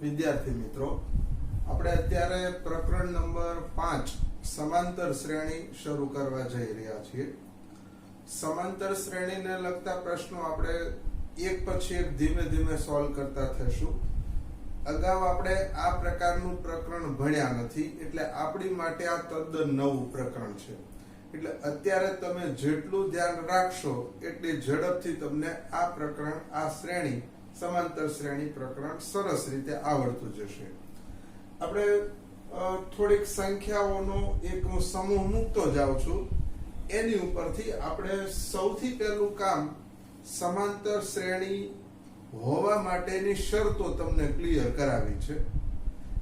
વિદ્યાર્થી મિત્રો, આપણે અત્યારે પ્રકરણ નંબર 5 સમાંતર શ્રેણી શરૂ કરવા જઈ રહ્યા છીએ. સમાંતર શ્રેણીને લગતા પ્રશ્નો આપણે એક પછી એક ધીમે ધીમે સોલ્વ કરતા થઈશું. અગાઉ આપણે આ પ્રકારનું પ્રકરણ ભણ્યા નથી, એટલે આપણી માટે આ તદ્દન નવું પ્રકરણ છે. એટલે અત્યારે તમે જેટલું ધ્યાન રાખશો એટલી ઝડપથી તમને આ પ્રકરણ, આ શ્રેણી, સમાંતર શ્રેણી પ્રકરણ સરસ રીતે આવડતું જશે. આપણે થોડીક સંખ્યાઓનો એક હું સમૂહ મૂકતો જાઉં છું. એની ઉપરથી આપણે સૌથી પહેલું કામ સમાંતર શ્રેણી હોવા માટેની શરતો તમને ક્લિયર કરાવી છે.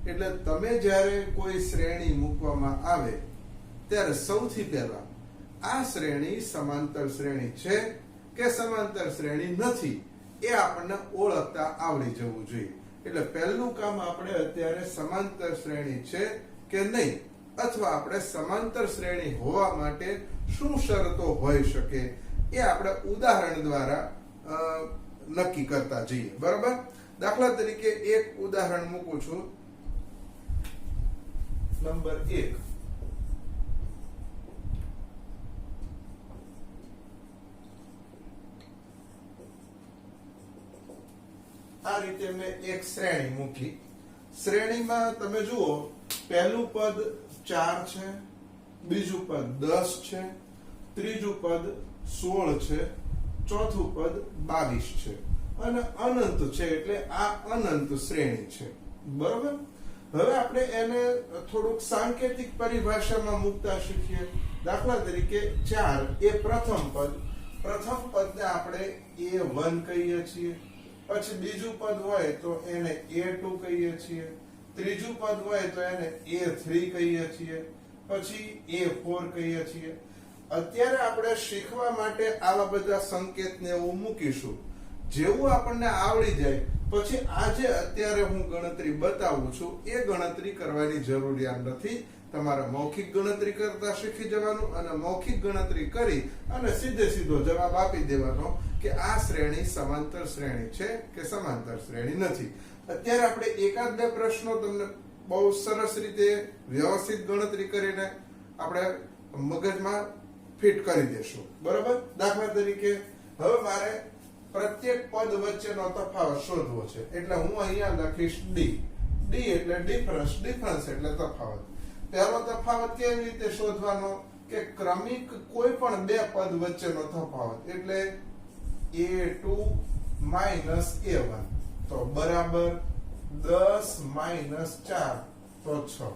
એટલે તમે જ્યારે કોઈ શ્રેણી મૂકવામાં આવે ત્યારે સૌથી પહેલા આ શ્રેણી સમાંતર શ્રેણી છે કે સમાંતર શ્રેણી નથી એ આપણને ઓળખતા આવડી જવું જોઈએ. એટલે પહેલું કામ આપણે અત્યારે સમાંતર શ્રેણી છે કે નહીં, અથવા આપણે સમાંતર શ્રેણી હોવા માટે શું શરતો હોઈ શકે એ આપણે ઉદાહરણ દ્વારા નક્કી કરતા જઈએ. બરાબર? દાખલા તરીકે એક ઉદાહરણ મૂકું છું. નંબર 1. આ રીતે મેં એક શ્રેણી મૂકી. શ્રેણીમાં તમે જુઓ, પહેલું પદ 4 છે, બીજું પદ 10 છે, ત્રીજું પદ 16 છે, ચોથું પદ 22 છે અને અનંત છે. એટલે આ અનંત શ્રેણી છે. બરોબર? હવે આપણે એને થોડુંક સાંકેતિક પરિભાષામાં મૂકતા શીખીએ. દાખલા તરીકે 4 એ પ્રથમ પદને આપણે A1 કહીએ છીએ. પછી બીજું પદ હોય તો એને A2 કહીએ છીએ. ત્રીજું પદ હોય તો એને A3 કહીએ છીએ. પછી A4 કહીએ છીએ. અત્યારે આપણે શીખવા માટે આવા બધા સંકેતને એવું મૂકીશું. જેવું આપણને આવડી જાય પછી આજે અત્યારે હું ગણતરી બતાવું છું એ ગણતરી કરવાની જરૂરિયાત નથી. તમારે મૌખિક ગણતરી કરતા શીખી જવાનું અને મૌખિક ગણતરી કરી અને સીધો જવાબ આપી દેવાનો કે આ શ્રેણી સમાંતર શ્રેણી છે કે સમાંતર શ્રેણી નથી. અત્યારે આપણે એકાદ બે પ્રશ્નો તમને બહુ સરસ રીતે વ્યવસ્થિત ગણતરી કરીને આપણે મગજમાં ફિટ કરી દેશું. બરોબર? દાખલા તરીકે હવે મારે પ્રત્યેક પદ વચ્ચેનો તફાવત શોધવો છે. એટલે હું અહીંયા લખીશ ડી. ડી એટલે ડિફરન્સ, ડિફરન્સ એટલે તફાવત. પહેલો તફાવત કેવી રીતે શોધવાનો કે ક્રમિક કોઈ પણ બે પદ વચ્ચેનો તફાવત. એટલે A2 માઈનસ A1 તો બરાબર 10 માઈનસ 4 તો 6.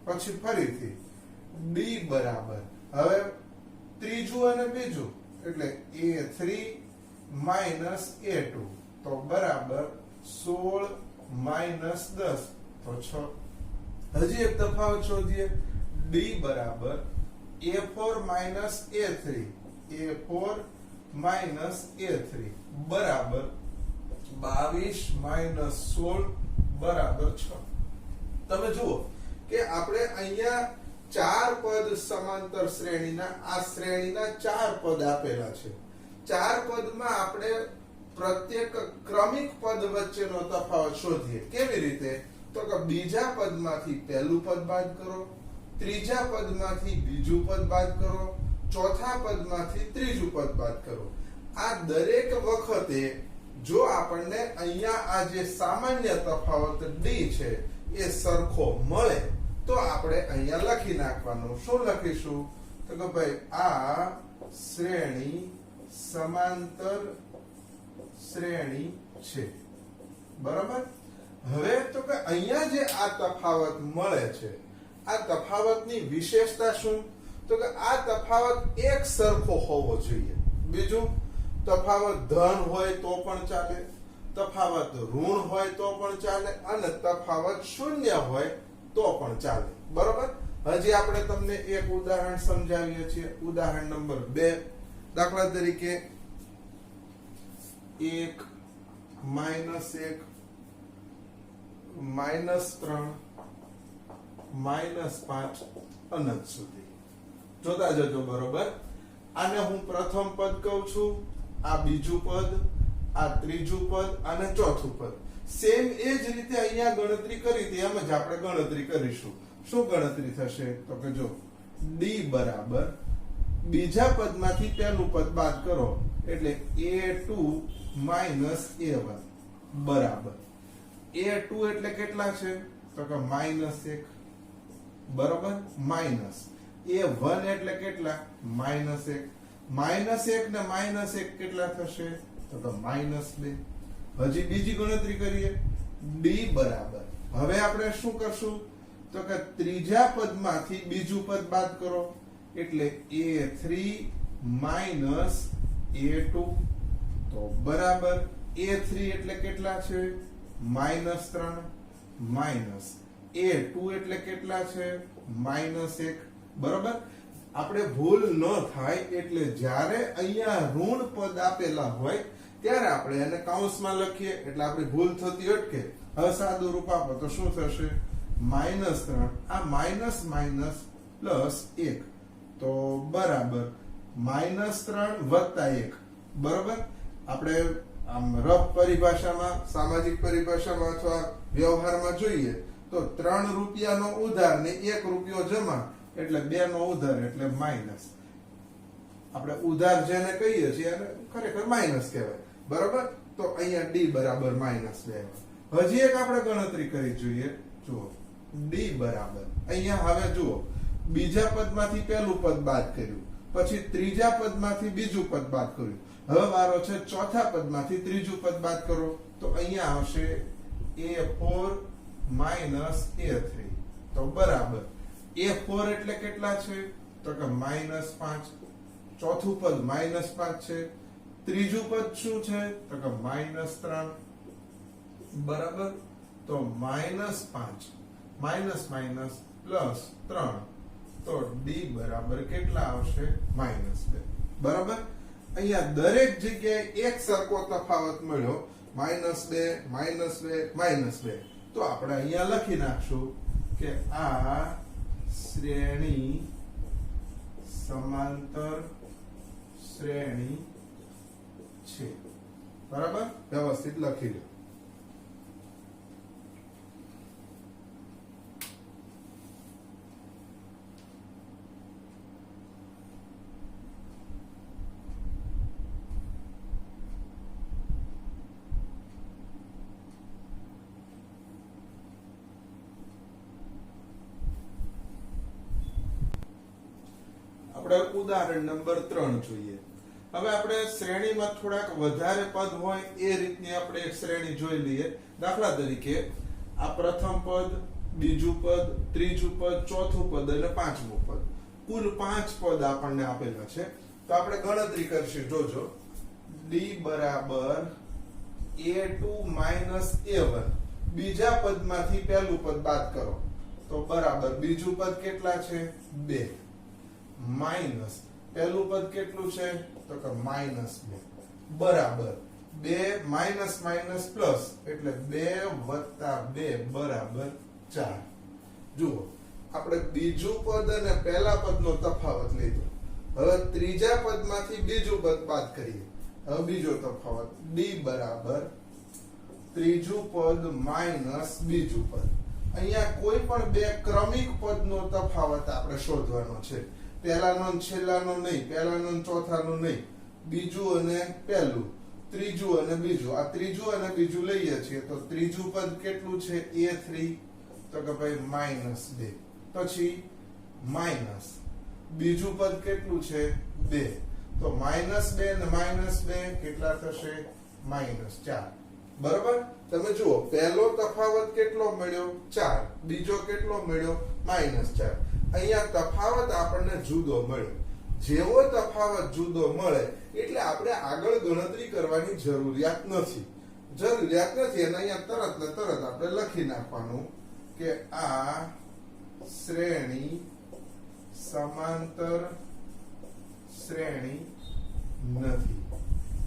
પછી ફરીથી D બરાબર, હવે ત્રીજું અને બીજું એટલે A3 માઈનસ A2 તો બરાબર 16 માઈનસ 10 તો 6. હજી એક તફાવત શોધીએ. D બરાબર A4 minus A3, A4 minus A3 બરાબર 22 માઈનસ 16 બરાબર 6. તમે જુઓ કે આપણે અહીંયા 4 પદ સમાંતર શ્રેણીના, આ શ્રેણીના 4 પદ આપેલા છે. 4 પદમાં આપણે પ્રત્યેક ક્રમિક પદ વચ્ચેનો તફાવત શોધીએ. કેવી રીતે? તો કે બીજા પદમાંથી પહેલું પદ બાદ કરો, ત્રીજા પદમાંથી બીજું પદ બાદ કરો, ચોથા પદમાંથી ત્રીજું પદ બાદ કરો. આ દરેક વખતે જો આપણને અહીંયા આ જે સામાન્ય તફાવત D છે એ સરખો મળે તો આપણે અહીંયા લખી નાખવાનું. શું લખીશું? તો કે ભાઈ આ શ્રેણી સમાંતર શ્રેણી છે. બરાબર? હવે તો કે અહીંયા જે આ તફાવત મળે છે, આ તફાવતની વિશેષતા શું? તો કે આ તફાવત એક સરખો હોવો જોઈએ. બીજું, તફાવત ધન હોય તો પણ ચાલે, તફાવત ઋણ હોય તો પણ ચાલે અને તફાવત શૂન્ય હોય તો પણ ચાલે. બરોબર? હજી આપણે તમને એક ઉદાહરણ સમજાવીએ છીએ. ઉદાહરણ નંબર 2. દાખલા તરીકે 1 માઈનસ 1 માઈનસ 3 માઈનસ 5 અનંત સુધી. જોતા જજો. બરોબર? આને હું પ્રથમ પદ કહું છું, આ બીજું પદ, આ ત્રીજું પદ અને ચોથું પદ. સેમ એ જ રીતે અહીંયા ગણતરી કરી હતી એમ જ આપણે ગણતરી કરીશું. શું ગણતરી થશે તો કે જો d બરાબર બીજા પદમાંથી પહેલું પદ બાદ કરો એટલે a2 માઈનસ a1 બરાબર a2 એટલે કેટલા છે તો કે -1 બરાબર માઈનસ a1 એટલે કેટલા -1 -1 ને -1 કેટલા થશે તો કે -2. હજી બીજી ગણતરી કરીએ d બરાબર હવે આપણે શું કરશું તો કે ત્રીજા પદમાંથી બીજું પદ બાદ કરો એટલે a3 માઈનસ a2 તો બરાબર a3 એટલે કેટલા છે -3 માઈનસ a2 એટલે કેટલા છે -1 બરાબર. આપણે ભૂલ ન થાય એટલે જ્યારે અહીંયા ઋણ પદ આપેલા હોય ત્યારે આપણે એને કૌંસમાં લખીએ એટલે આપણી ભૂલ થતી અટકે. હવે સાદું રૂપ આપો તો શું થશે -3 આ માઈનસ માઈનસ પ્લસ 1 તો બરાબર -3 વત્તા 1 બરાબર. આપણે આમ રફ પરિભાષામાં સામાજિક પરિભાષામાં અથવા વ્યવહારમાં જોઈએ તો 3 રૂપિયાનો ઉધાર ને 1 રૂપિયો જમા એટલે 2 નો ઉધાર એટલે માઈનસ. આપણે ઉધાર જેને કહીએ છીએ એને ખરેખર માઈનસ કહેવાય બરાબર. તો અહીંયા d બરાબર -2. હજી એક આપણે ગણતરી કરી જોઈએ. જુઓ d બરાબર અહીંયા હવે જુઓ બીજા પદમાંથી પહેલું પદ બાદ કર્યું પછી ત્રીજા પદમાંથી બીજું પદ બાદ કર્યું હવે વારો છે ચોથા પદમાંથી ત્રીજું પદ બાદ કરો તો અહીંયા આવશે a4 a3 તો બરાબર a4 એટલે કેટલા છે તો કે -5 ચોથું પદ -5 છે ત્રીજું પદ શું છે તો કે -3 બરાબર. તો -5 માઈનસ માઈનસ પ્લસ 3 તો d બરાબર કેટલા આવશે -2 બરાબર. અહીંયા દરેક જગ્યાએ એક સરખો તફાવત મળ્યો -2 -2 તો આપણે અહીંયા લખી નાખશું કે આ શ્રેણી સમાંતર શ્રેણી છે બરાબર. વ્યવસ્થિત લખી લો. આપણે ઉદાહરણ નંબર 3 જોઈએ. હવે આપણે શ્રેણીમાં થોડાક વધારે પદ હોય એ રીતની આપણે એક શ્રેણી જોઈ લઈએ. દાખલા તરીકે આ પ્રથમ પદ બીજું પદ ત્રીજું પદ ચોથું પદ અને પાંચમું પદ કુલ 5 પદ આપણને આપેલા છે. તો આપણે ગણતરી કરશું. જોજો d બરાબર a2 માઈનસ a1 બીજા પદમાંથી પહેલું પદ બાદ કરો તો બરાબર બીજું પદ કેટલા છે 2 માઈનસ પહેલું પદ કેટલું છે તો કે -2 બરાબર 2 માઈનસ માઈનસ પ્લસ એટલે 2 વત્તા 2 બરાબર 4. જુઓ આપણે બીજું પદ અને પહેલા પદનો તફાવત લીધો. હવે ત્રીજા પદમાંથી બીજું પદ બાદ કરીએ. હવે બીજો તફાવત d બરાબર ત્રીજું પદ માઈનસ બીજું પદ. અહીંયા કોઈ પણ બે ક્રમિક પદનો તફાવત આપણે શોધવાનો છે. પહેલાનો અને છેલ્લાનો નહીં, પહેલાનો અને ચોથાનો નહીં, બીજું અને પહેલું, ત્રીજું અને બીજું. આ ત્રીજું અને બીજું લઈએ છીએ તો ત્રીજું પદ કેટલું છે a3 તો કે ભાઈ -2 પછી માઈનસ બીજું પદ કેટલું છે 2 તો -2 અને -2 કેટલા થશે -4 બરાબર. તમે જુઓ પહેલો તફાવત કેટલો મળ્યો 4 બીજો કેટલો મળ્યો -4. અહીંયા તફાવત આપણને જુદો મળ્યો. જેવો તફાવત જુદો મળે એટલે આપણે આગળ ગણતરી કરવાની જરૂરિયાત નથી અને અહીંયા તરત ને તરત આપણે લખી નાખવાનું કે આ શ્રેણી સમાંતર શ્રેણી નથી.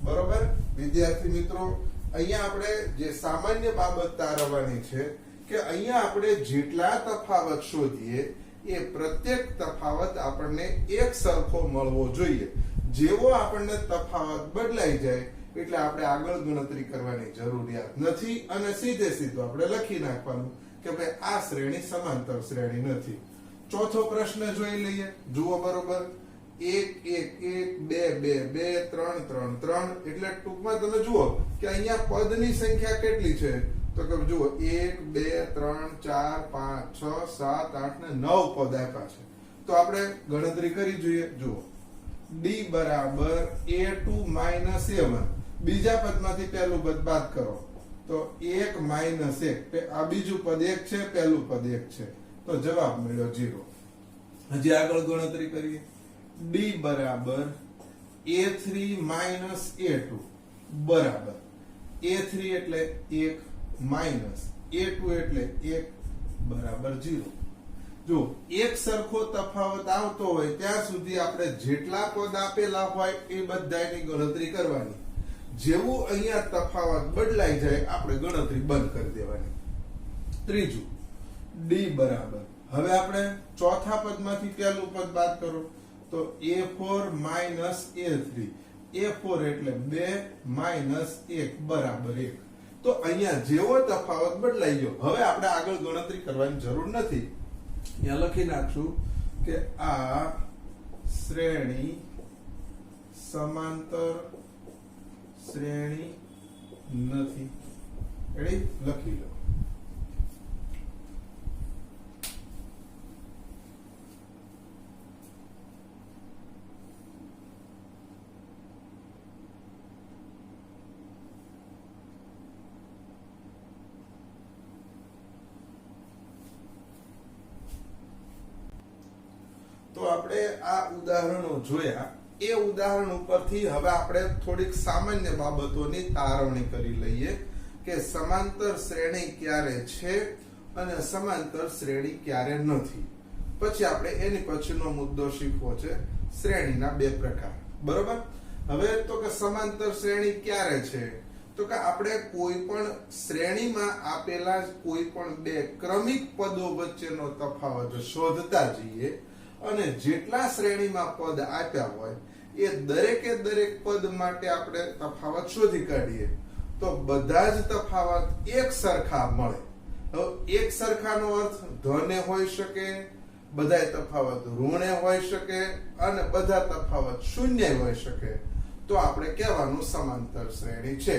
બરોબર વિદ્યાર્થી મિત્રો, અહીંયા આપણે જે સામાન્ય બાબત તારવવાની છે કે અહીંયા આપણે જેટલા તફાવત શોધીએ એ પ્રત્યેક તફાવત આપણને એક સરખો મળવો જોઈએ. જેવો આપણને તફાવત બદલાઈ જાય એટલે આપણે આગળ ગણતરી કરવાની જરૂરિયાત નથી અને સીધે સીધું આપણે લખી નાખવાનું કે ભાઈ આ શ્રેણી સમાંતર શ્રેણી નથી. ચોથો પ્રશ્ન જોઈ લઈએ. જુઓ બરોબર, 1 1 1 2 2 2 3 3 3 એટલે ટૂંકમાં તમે જુઓ કે અહીંયા પદની સંખ્યા કેટલી છે તો કે જુઓ 1 2 3 4 5 6 7 8 ને 9 પદ આપ્યા છે. તો આપણે ગણતરી કરી જોઈએ. જુઓ d બરાબર a2 a1, બીજા પદમાંથી પહેલું પદ બાદ કરો તો 1 1, આ બીજું પદ 1 છે, પહેલું પદ 1 છે, તો જવાબ મળ્યો 0. હજી આગળ ગણતરી કરીએ. d બરાબર a3 a2 બરાબર a3 એટલે 1 માઈનસ a2 એટલે 1 બરાબર 0. જો એક સરખો તફાવત આવતો હોય ત્યાં સુધી આપણે જેટલા પદ આપેલા હોય એ બધાની ગણતરી કરવાની. જેવું અહીંયા તફાવત બદલાઈ જાય આપણે ગણતરી બંધ કરી દેવાની. ત્રીજું d બરાબર, હવે આપણે ચોથા પદમાંથી પહેલું પદ બાદ કરો તો a4 a3, a4 એટલે 2 1 બરાબર 1. તો અહીંયા જેવો તફાવત બદલાઈ ગયો, હવે આપણે આગળ ગણતરી કરવાની જરૂર નથી. અહીંયા લખી નાખશું કે આ શ્રેણી સમાંતર શ્રેણી નથી. રેડી, લખી લો. તો આપણે આ ઉદાહરણો જોયા. એ ઉદાહરણ ઉપરથી હવે આપણે થોડીક સામાન્ય બાબતોની તારવણી કરી લઈએ કે સમાંતર શ્રેણી ક્યારે છે અને સમાંતર શ્રેણી ક્યારે નથી. પછી આપણે એની પછીનો મુદ્દો શીખવો છે શ્રેણીના બે પ્રકાર. બરોબર, હવે તો કે સમાંતર શ્રેણી ક્યારે છે તો કે આપણે કોઈ પણ શ્રેણીમાં આપેલા કોઈ પણ બે ક્રમિક પદો વચ્ચેનો તફાવત શોધતા જઈએ અને જેટલા શ્રેણીમાં પદ આપ્યા હોય એ દરેકે દરેક પદ માટે આપણે તફાવત શોધી કાઢીએ તો બધા જ તફાવત એક સરખા મળે. હવે એક સરખાનો અર્થ ધને હોઈ શકે, બધાય તફાવત ઋણે હોઈ શકે અને બધા તફાવત શૂન્ય હોઈ શકે. તો આપણે કહેવાનું સમાંતર શ્રેણી છે.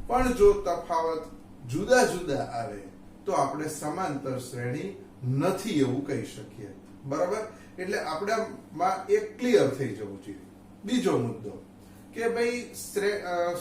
પણ જો તફાવત જુદા જુદા આવે તો આપણે સમાંતર શ્રેણી નથી એવું કહી શકીએ. બરાબર, એટલે આપણામાં એક ક્લિયર થઈ જવું જોઈએ. બીજો મુદ્દો કે ભાઈ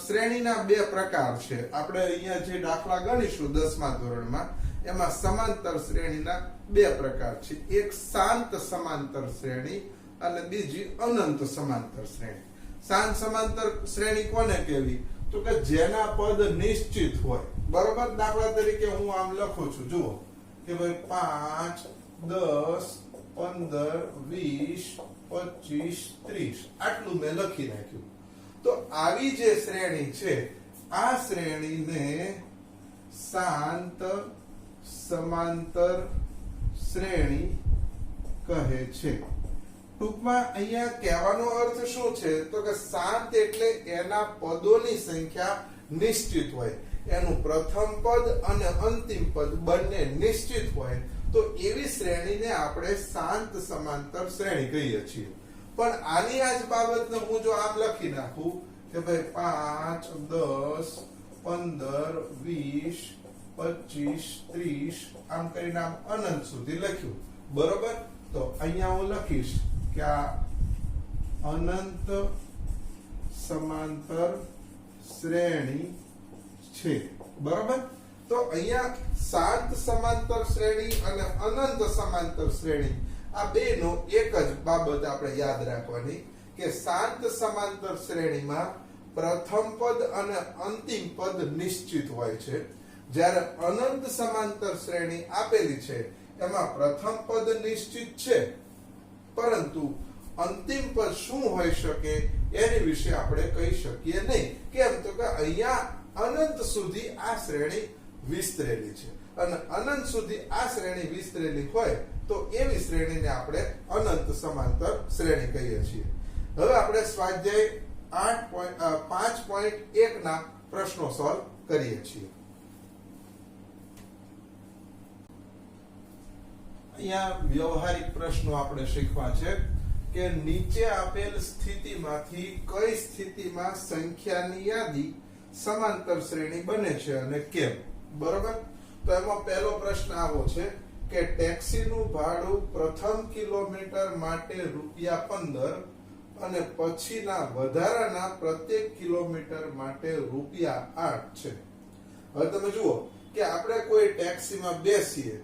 શ્રેણીના બે પ્રકાર છે. આપણે અહીંયા જે દાખલા ગણીશું 10મા ધોરણમાં એમાં સમાંતર શ્રેણીના બે પ્રકાર છે. એક શાંત સમાંતર શ્રેણી અને બીજી અનંત સમાંતર શ્રેણી. શાંત સમાંતર શ્રેણી કોને કહેવી તો કે જેના પદ નિશ્ચિત હોય. બરોબર, દાખલા તરીકે હું આમ લખું છું. જુઓ કે ભાઈ 5 10 15 20 25 30 આટલું મેં લખી નાખ્યું. તો આવી જે શ્રેણી છે આ શ્રેણીને શાંત સમાંતર શ્રેણી કહે છે. ટૂંકમાં અહીંયા કહેવાનો અર્થ શું છે તો કે શાંત એટલે એના પદોની સંખ્યા નિશ્ચિત હોય, એનું પ્રથમ પદ અને અંતિમ પદ બંને નિશ્ચિત હોય તો એવી શ્રેણીને આપણે શાંત સમાંતર શ્રેણી કહીએ છીએ. પણ આની આ જ બાબતને હું જો આમ લખી નાખું કે ભાઈ 5 10 15 20 25 30 આમ કરીને આમ અનંત સુધી લખ્યું. બરોબર, તો અહીંયા હું લખીશ કે આ અનંત સમાંતર શ્રેણી છે. બરોબર, તો અહીંયા શાંત સમાંતર શ્રેણી અને અનંત સમાંતર શ્રેણી આ બેનો એક જ બાબત આપણે યાદ રાખવાની કે શાંત સમાંતર શ્રેણીમાં પ્રથમ પદ અને અંતિમ પદ નિશ્ચિત હોય છે, જ્યારે અનંત સમાંતર શ્રેણી આપેલી છે એમાં પ્રથમ પદ નિશ્ચિત છે પરંતુ અંતિમ પદ શું હોઈ શકે એની વિશે આપણે કહી શકીએ નહીં. કેમ તો કે અહીંયા અનંત સુધી આ શ્રેણી વિસ્તરેલી છે અને અનંત સુધી આ શ્રેણી વિસ્તરેલી હોય તો એવી શ્રેણીને આપણે અનંત સમાંતર શ્રેણી કહીએ છીએ. હવે આપણે સ્વાધ્યાય 5.1 ના પ્રશ્નો સોલ્વ કરીએ છીએ. અહીંયા વ્યવહારિક પ્રશ્નો આપણે શીખવા છે કે નીચે આપેલ સ્થિતિમાંથી કઈ સ્થિતિમાં સંખ્યાની યાદી સમાંતર શ્રેણી બને છે અને કેમ. બરોબર. તો એમાં પહેલો પ્રશ્ન આવો છે કે ટેક્સીનું ભાડું પ્રથમ કિલોમીટર માટે ₹15 અને પછીના વધારાના પ્રત્યેક કિલોમીટર માટે ₹8 છે. હવે તમે જુઓ કે આપણે કોઈ ટેક્સીમાં બેસીએ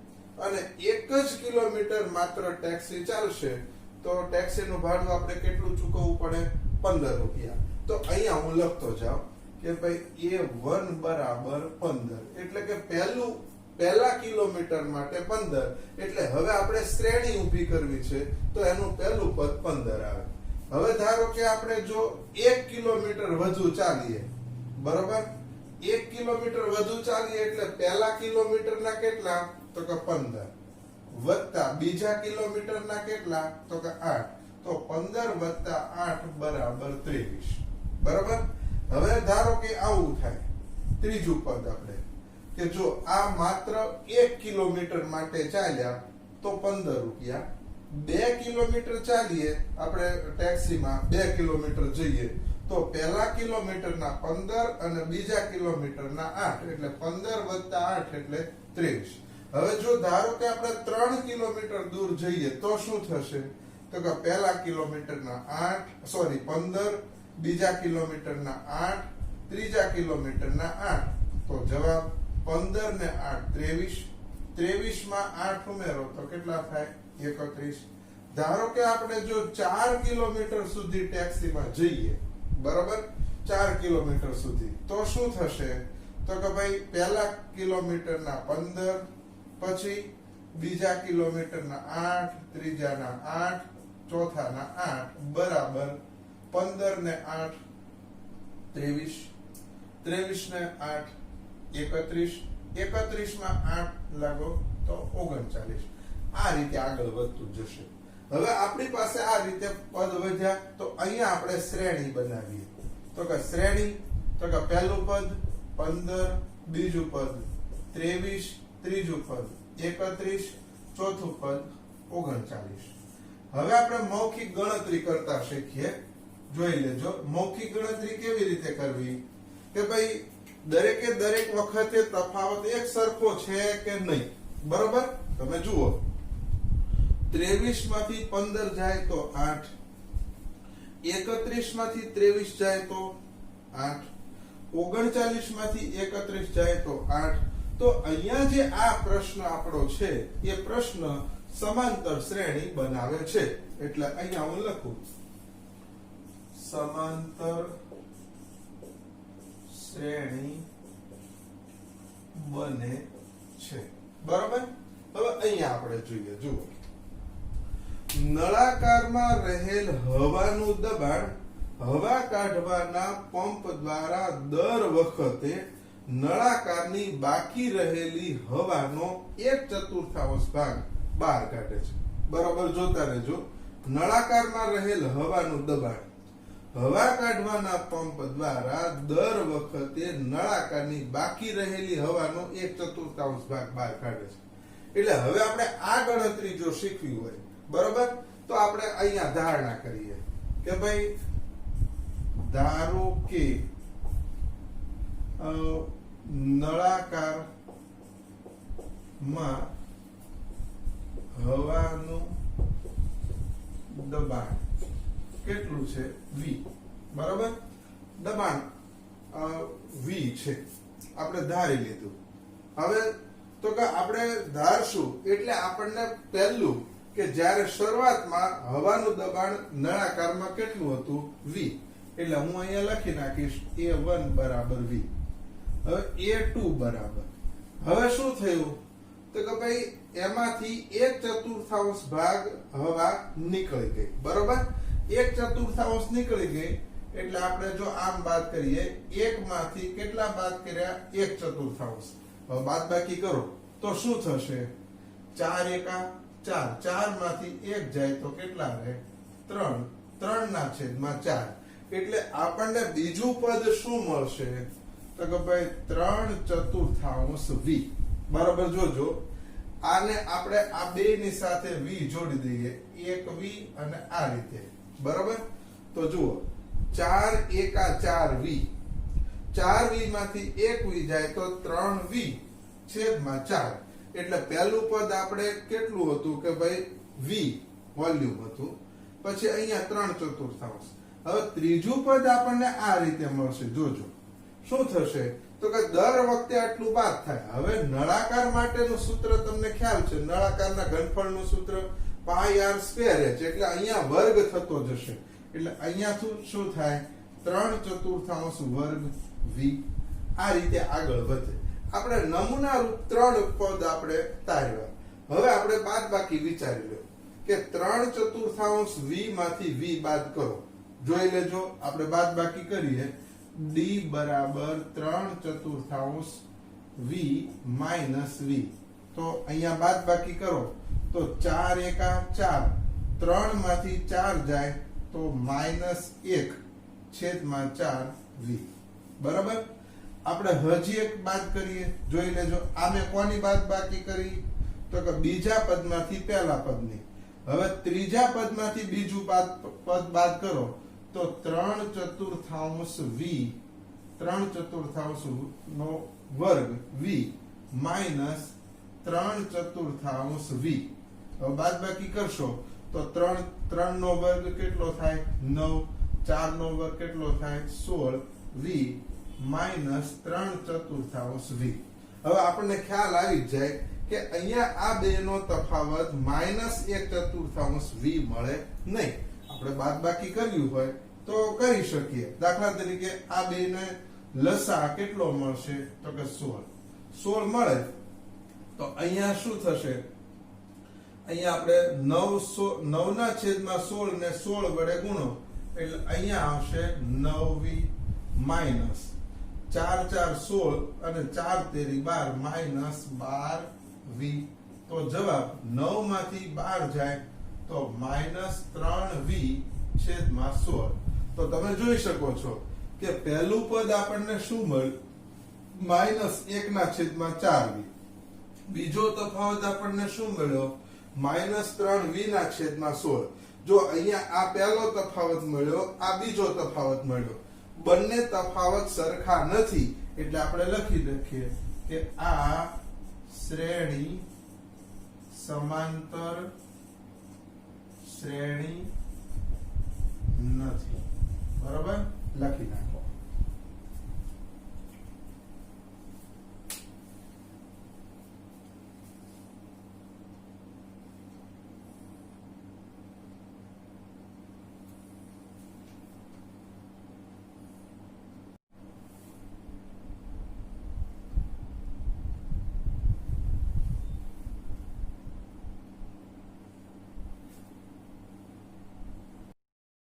અને 1 જ કિલોમીટર માત્ર ટેક્સી ચાલશે તો ટેક્સીનું ભાડું આપણે કેટલું ચૂકવવું પડે? ₹15. તો અહીંયા હું લખતો જાઉં કે ભાઈ A1 બરાબર 15 એટલે કે પહેલા કિલોમીટર માટે 15 એટલે હવે આપણે શ્રેણી ઊભી કરવી છે તો એનું પહેલું પદ 15 આવે. હવે ધારો કે આપણે જો 1 કિલોમીટર વધુ ચાલીએ, બરોબર, 1 કિલોમીટર વધુ ચાલીએ એટલે પહેલા કિલોમીટરના કેટલા? તો કે 15 વત્તા બીજા કિલોમીટરના કેટલા? તો કે 8. તો 15 વત્તા 8 બરાબર 23. બરાબર. હવે ધારો કે આવું થાય ત્રીજું પદ આપણે કે જો આ માત્ર 1 કિલોમીટર માટે ચાલ્યા તો ₹15. 2 કિલોમીટર ચાલીએ આપણે ટેક્સીમાં 2 કિલોમીટર જઈએ તો પહેલા કિલોમીટરના 15 અને બીજા કિલોમીટરના 8 એટલે 15 વત્તા 8 એટલે 23. હવે જો ધારો કે આપણે 3 કિલોમીટર દૂર જઈએ તો શું થશે? તો કે પહેલા કિલોમીટરના 15, બીજા કિલોમીટરના 8, ત્રીજા કિલોમીટરના 8. તો જવાબ 15 ને 8 23. 23 માં 8 ઉમેરો તો કેટલા થાય? 31. ધારો કે આપણે જો 4 કિલોમીટર સુધી ટેક્સીમાં જઈએ, બરાબર, 4 કિલોમીટર સુધી તો શું થશે? તો કે ભાઈ પહેલા કિલોમીટરના 15, પછી બીજા કિલોમીટરના 8, ત્રીજાના 8, ચોથાના 8 બરાબર 15 ને 8 23, 23 ને 8 31, 31 માં 8 લાગો તો 39. આ રીતે આગળ વધતું જશે. હવે આપણી પાસે આ રીતે પદ વધ્યા તો અહીંયા આપણે શ્રેણી બનાવીએ. તો કે શ્રેણી તો કે પહેલું પદ 15, બીજું પદ 23, ત્રીજું પદ 31, ચોથું પદ 39. હવે આપણે મૌખિક ગણતરી કરતા શીખીએ. જોઈ લેજો મૌખિક ગણતરી કેવી રીતે કરવી કે ભાઈ દરેકે દરેક વખતે તફાવત એક સરખો છે કે નહીં. બરોબર. તમે જુઓ 23 માંથી 15 જાય તો 8, 31 માંથી 23 જાય તો 8, 39 માંથી 31 જાય તો 8. તો અહીંયા જે આ પ્રશ્ન આપણો છે એ પ્રશ્ન સમાંતર શ્રેણી બનાવે છે. એટલે અહીંયા હું લખું સમાંતર શ્રેણી બને છે. બરાબર. હવે અહીંયા આપણે જોઈએ. જુઓ નળાકારમાં રહેલ હવાનું દબાણ હવા કાઢવાના પંપ દ્વારા દર વખતે નળાકારની બાકી રહેલી હવાનો 1/4 ભાગ બહાર કાઢે છે. બરોબર. જોતા રહેજો. નળાકારમાં રહેલ હવાનું દબાણ હવા કાઢવાના પંપ દ્વારા દર વખતે નળાકારની બાકી રહેલી હવાનો 1/4 ભાગ બહાર કાઢે છે. એટલે હવે આપણે આ ગણતરી જો શીખવી હોય, બરોબર, તો આપણે અહીંયા ધારણા કરીએ કે ભાઈ ધારો કે નળાકારમાં હવાનું દબાણ કેટલું છે? V. બરાબર. દબાણ V છે, આપણે ધારી લીધું. હવે તો કે આપણે ધારશું એટલે આપણને પહેલું કે જ્યારે શરૂઆતમાં હવાનું દબાણ નળાકારમાં કેટલું હતું? V. એટલે હું અહીંયા લખી નાખીશ A1 બરાબર V. હવે A2 બરાબર, હવે શું થયું તો કે ભાઈ એમાંથી 1/4 ભાગ હવા નીકળી ગઈ. બરોબર. 1/4 નીકળી ગઈ એટલે આપણે જો આમ બાદ કરીએ 1 માંથી કેટલા બાદ કર્યા? 1/4. હવે બાદબાકી કરો તો શું થશે? 4 એકા 4, 4 માંથી 1 જાય તો કેટલા રહે? 3, 3 ના છેદમાં 4. એટલે આપણને બીજું પદ શું મળશે તો કે ભાઈ 3/4 v. બરાબર, જોજો આને આપણે આ બે ની સાથે v જોડી દઈએ, 1v અને આ રીતે. બરાબર, તો જુઓ 4 એકા 4v, 4v માંથી 1v જાય તો 3v છેદમાં 4. એટલે પહેલું પદ આપણે કેટલું હતું કે ભાઈ v વોલ્યુમ હતું, પછી અહીંયા 3/4. હવે ત્રીજું પદ આપણને આ રીતે મળશે. જોજો શું થશે તો કે દર વખતે આટલું બાદ થાય. હવે નળાકાર માટેનું સૂત્ર તમને ખ્યાલ છે, નળાકારના ઘનફળનું સૂત્ર πr²h, એટલે અહીંયા વર્ગ થતો જશે. એટલે અહીંયા શું થાય 3/4 વર્ગ v. આ રીતે આગળ વધે. આપણે નમૂના રૂપ 3 પદ આપણે તાર્યા. હવે આપણે બાદબાકી વિચારી લો કે 3/4 v માંથી v બાદ કરો. જોઈ લેજો, આપણે બાદબાકી કરીએ. d બરાબર 3/4 v માઈનસ v. તો અહીંયા બાદબાકી કરો તો 4 એકા 4, 3 માંથી 4 જાય તો -1 છેદમાં 4 v. બરાબર, આપણે હજી એક બાદ કરીએ. જોઈ લેજો, આમે કોની બાદબાકી કરી તો કે બીજા પદમાંથી પહેલા પદની. હવે ત્રીજા પદમાંથી બીજું પદ બાદ કરો તો 3/4 v, 3/4 નો વર્ગ v માઈનસ 3/4 v. હવે બાદબાકી કરશો તો 3 નો વર્ગ કેટલો થાય 9, 4 નો વર્ગ કેટલો થાય 16 v માઈનસ 3/4 v. હવે આપણને ખ્યાલ આવી જાય કે અહીંયા આ બે નો તફાવત -1/4 v મળે નહીં. આપણે બાદબાકી કર્યું હોય તો કરી શકીએ. દાખલા તરીકે આ બે ને લસા કેટલો મળશે તો કે 16 મળે તો અહીંયા શું થશે, અહીંયા આપણે 9 ના છેદમાં 16 ને 16 વડે ગુણો એટલે અહીંયા આવશે 9v માઈનસ 4 4 16 અને 4 તેરી 12 માઈનસ 12v. તો જવાબ 9 માંથી 12 જાય તો -3v છેદમાં 16. તો તમે જોઈ શકો છો કે પહેલું પદ આપણને શું મળ્યું -1/4v. બીજો તફાવત આપણને શું મળ્યો -3v/16. જો અહીંયા આ પહેલો તફાવત મળ્યો, આ બીજો તફાવત મળ્યો, બંને તફાવત સરખા નથી એટલે આપણે લખી દઈએ કે આ શ્રેણી સમાંતર શ્રેણી નથી. બરાબર, લખી નાખો.